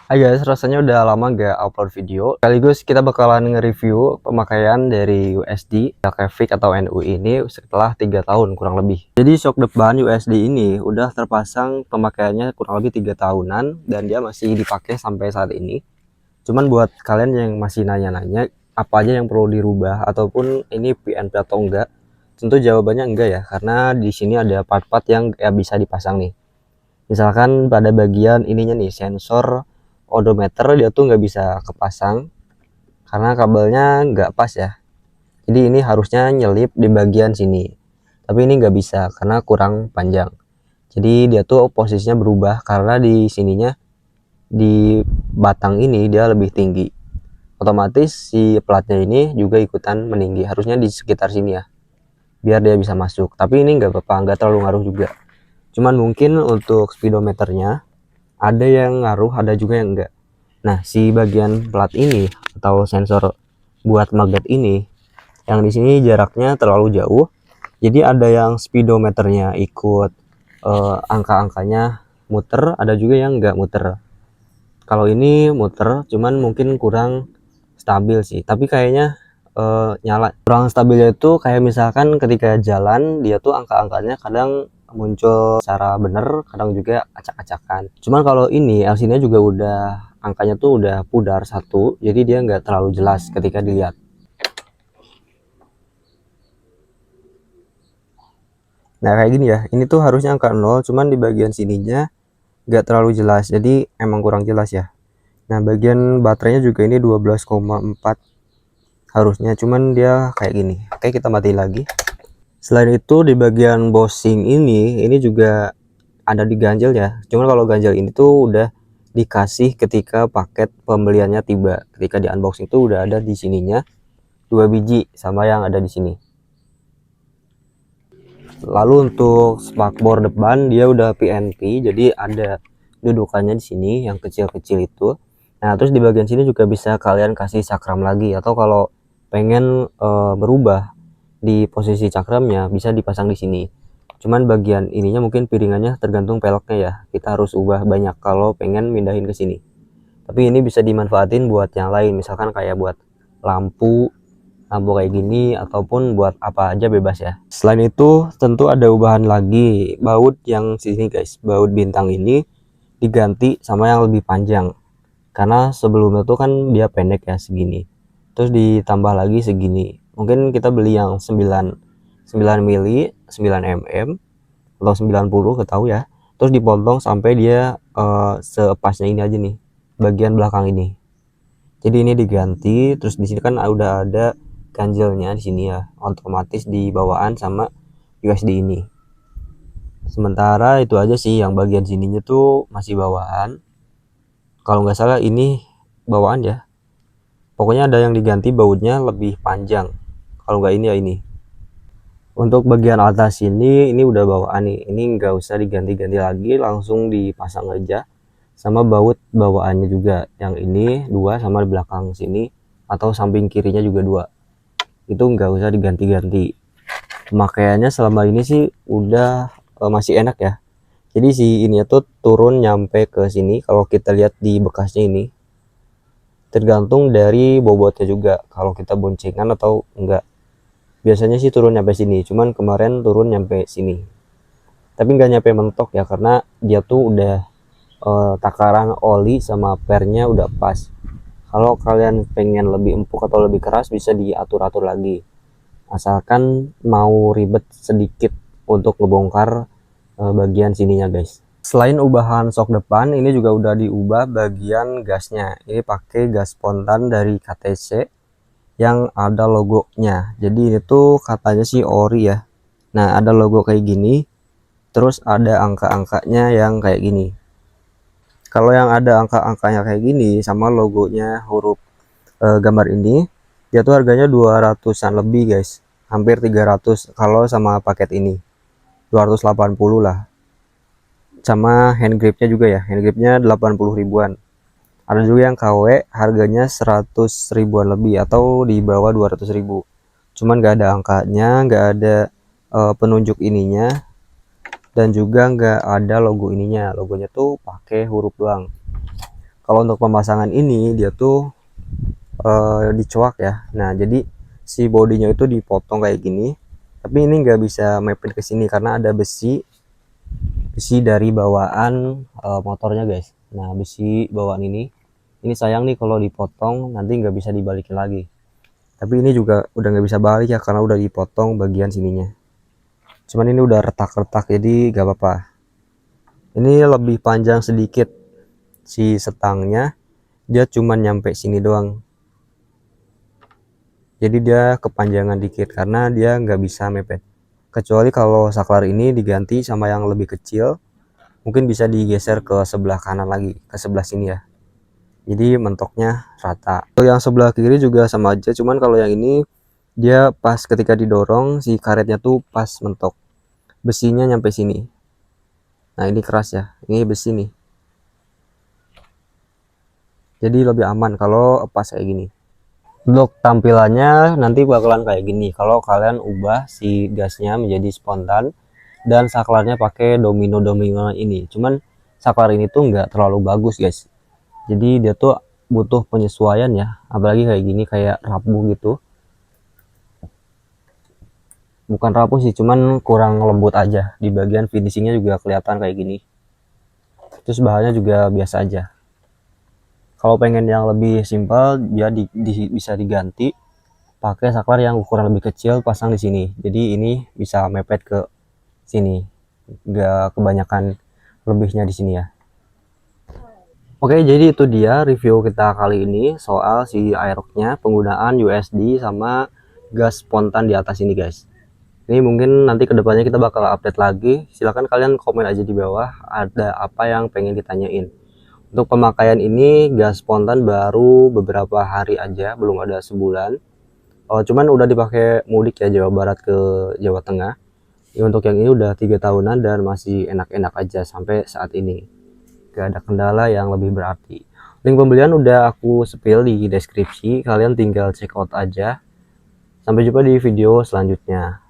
Hai guys, rasanya udah lama gak upload video. Sekaligus kita bakalan nge-review pemakaian dari USD Mavic atau NU ini setelah 3 tahun kurang lebih. Jadi shock depan USD ini udah terpasang pemakaiannya kurang lebih 3 tahunan dan dia masih dipakai sampai saat ini. Cuman buat kalian yang masih nanya-nanya apa aja yang perlu dirubah ataupun ini PNP atau enggak, tentu jawabannya enggak ya, karena di sini ada part-part yang ya bisa dipasang nih. Misalkan pada bagian ininya nih, sensor odometer dia tuh nggak bisa kepasang karena kabelnya nggak pas ya. Jadi ini harusnya nyelip di bagian sini, tapi ini nggak bisa karena kurang panjang. Jadi dia tuh posisinya berubah karena di sininya, di batang ini dia lebih tinggi, otomatis si platnya ini juga ikutan meninggi, harusnya di sekitar sini ya biar dia bisa masuk. Tapi ini nggak apa-apa, nggak terlalu ngaruh juga. Cuman mungkin untuk speedometernya ada yang ngaruh, ada juga yang enggak. Nah, si bagian plat ini atau sensor buat magnet ini yang di sini jaraknya terlalu jauh. Jadi ada yang speedometernya ikut angka-angkanya muter, ada juga yang enggak muter. Kalau ini muter, cuman mungkin kurang stabil sih. Tapi kayaknya nyala. Kurang stabilnya itu kayak misalkan ketika jalan dia tuh angka-angkanya kadang muncul secara bener, kadang juga acak-acakan. Cuman kalau ini LCD-nya juga udah angkanya tuh udah pudar satu, jadi dia nggak terlalu jelas ketika dilihat. Nah kayak gini ya, ini tuh harusnya angka 0, cuman di bagian sininya nggak terlalu jelas, jadi emang kurang jelas ya. Nah bagian baterainya juga ini 12,4 harusnya, cuman dia kayak gini. Oke, kita mati lagi. Selain itu di bagian bosing ini juga ada diganjel ya. Cuman kalau ganjel ini tuh udah dikasih ketika paket pembeliannya tiba. Ketika di unboxing tuh udah ada di sininya 2 biji sama yang ada di sini. Lalu untuk spakbor depan dia udah PNP, jadi ada dudukannya di sini yang kecil-kecil itu. Nah, terus di bagian sini juga bisa kalian kasih cakram lagi, atau kalau pengen berubah di posisi cakramnya bisa dipasang di sini. Cuman bagian ininya mungkin piringannya tergantung peleknya ya. Kita harus ubah banyak kalau pengen mindahin ke sini. Tapi ini bisa dimanfaatin buat yang lain, misalkan kayak buat lampu kayak gini ataupun buat apa aja bebas ya. Selain itu tentu ada ubahan lagi, baut yang sini guys, baut bintang ini diganti sama yang lebih panjang karena sebelumnya tuh kan dia pendek ya segini, terus ditambah lagi segini. Mungkin kita beli yang 9 mili 9 mm atau 90 ketahui ya, terus dipotong sampai dia sepasnya ini aja nih bagian belakang ini. Jadi ini diganti, terus di sini kan udah ada ganjelnya di sini ya, otomatis di bawaan sama USD ini. Sementara itu aja sih yang bagian sininya tuh masih bawaan. Kalau nggak salah ini bawaan ya. Pokoknya ada yang diganti bautnya lebih panjang. Kalau nggak ini ya ini. Untuk bagian atas ini udah bawaan nih. Ini nggak usah diganti-ganti lagi, langsung dipasang aja. Sama baut bawaannya juga. Yang ini 2 sama di belakang sini atau samping kirinya juga 2. Itu nggak usah diganti-ganti. Pemakaiannya selama ini sih udah masih enak ya. Jadi si ini tuh turun nyampe ke sini. Kalau kita lihat di bekasnya ini, tergantung dari bobotnya juga kalau kita boncengan atau enggak. Biasanya sih turun nyampe sini, cuman kemarin turun nyampe sini, tapi nggak nyampe mentok ya karena dia tuh udah takaran oli sama pernya udah pas. Kalau kalian pengen lebih empuk atau lebih keras bisa diatur-atur lagi, asalkan mau ribet sedikit untuk ngebongkar bagian sininya guys. Selain ubahan sok depan, ini juga udah diubah bagian gasnya. Ini pakai gas spontan dari KTC yang ada logonya. Jadi ini tuh katanya sih ori ya. Nah, ada logo kayak gini, terus ada angka-angkanya yang kayak gini. Kalau yang ada angka-angkanya kayak gini sama logonya huruf gambar ini, dia tuh harganya 200-an lebih guys. Hampir 300 kalau sama paket ini. 280 lah. Sama hand gripnya juga ya. Hand gripnya 80 ribuan. Ada juga yang KW harganya 100 ribuan lebih atau di bawah 200 ribu. Cuman gak ada angkanya, gak ada penunjuk ininya, dan juga nggak ada logo ininya. Logonya tuh pakai huruf doang. Kalau untuk pemasangan ini dia tuh dicoak ya. Nah jadi si bodinya itu dipotong kayak gini, tapi ini nggak bisa mepet ke sini karena ada besi dari bawaan motornya guys. Nah besi bawaan ini sayang nih kalau dipotong nanti nggak bisa dibalikin lagi. Tapi ini juga udah nggak bisa balik ya karena udah dipotong bagian sininya. Cuman ini udah retak-retak jadi nggak apa-apa. Ini lebih panjang sedikit si setangnya, dia cuman nyampe sini doang. Jadi dia kepanjangan dikit karena dia nggak bisa mepet. Kecuali kalau saklar ini diganti sama yang lebih kecil, mungkin bisa digeser ke sebelah kanan lagi, ke sebelah sini ya. Jadi mentoknya rata. Kalau yang sebelah kiri juga sama aja, cuman kalau yang ini dia pas ketika didorong si karetnya tuh pas mentok. Besinya nyampe sini. Nah, ini keras ya. Ini besi nih. Jadi lebih aman kalau pas kayak gini. Untuk tampilannya nanti bakalan kayak gini kalau kalian ubah si gasnya menjadi spontan dan saklarnya pakai domino ini. Cuman saklar ini tuh nggak terlalu bagus guys, jadi dia tuh butuh penyesuaian ya, apalagi kayak gini kayak rapuh gitu. Bukan rapuh sih, cuman kurang lembut aja, di bagian finishingnya juga kelihatan kayak gini. Terus bahannya juga biasa aja. Kalau pengen yang lebih simpel dia bisa diganti pakai saklar yang ukuran lebih kecil, pasang di sini. Jadi ini bisa mepet ke sini, nggak kebanyakan lebihnya di sini ya. Oke, jadi itu dia review kita kali ini soal si Aerox-nya, penggunaan USD sama gas spontan di atas ini guys. Ini mungkin nanti kedepannya kita bakal update lagi. Silahkan kalian komen aja di bawah ada apa yang pengen ditanyain. Untuk pemakaian ini gas spontan baru beberapa hari aja, belum ada sebulan. Oh, cuman udah dipakai mudik ya Jawa Barat ke Jawa Tengah. Ya, untuk yang ini udah 3 tahunan dan masih enak-enak aja sampai saat ini. Gak ada kendala yang lebih berarti. Link pembelian udah aku spill di deskripsi, kalian tinggal check out aja. Sampai jumpa di video selanjutnya.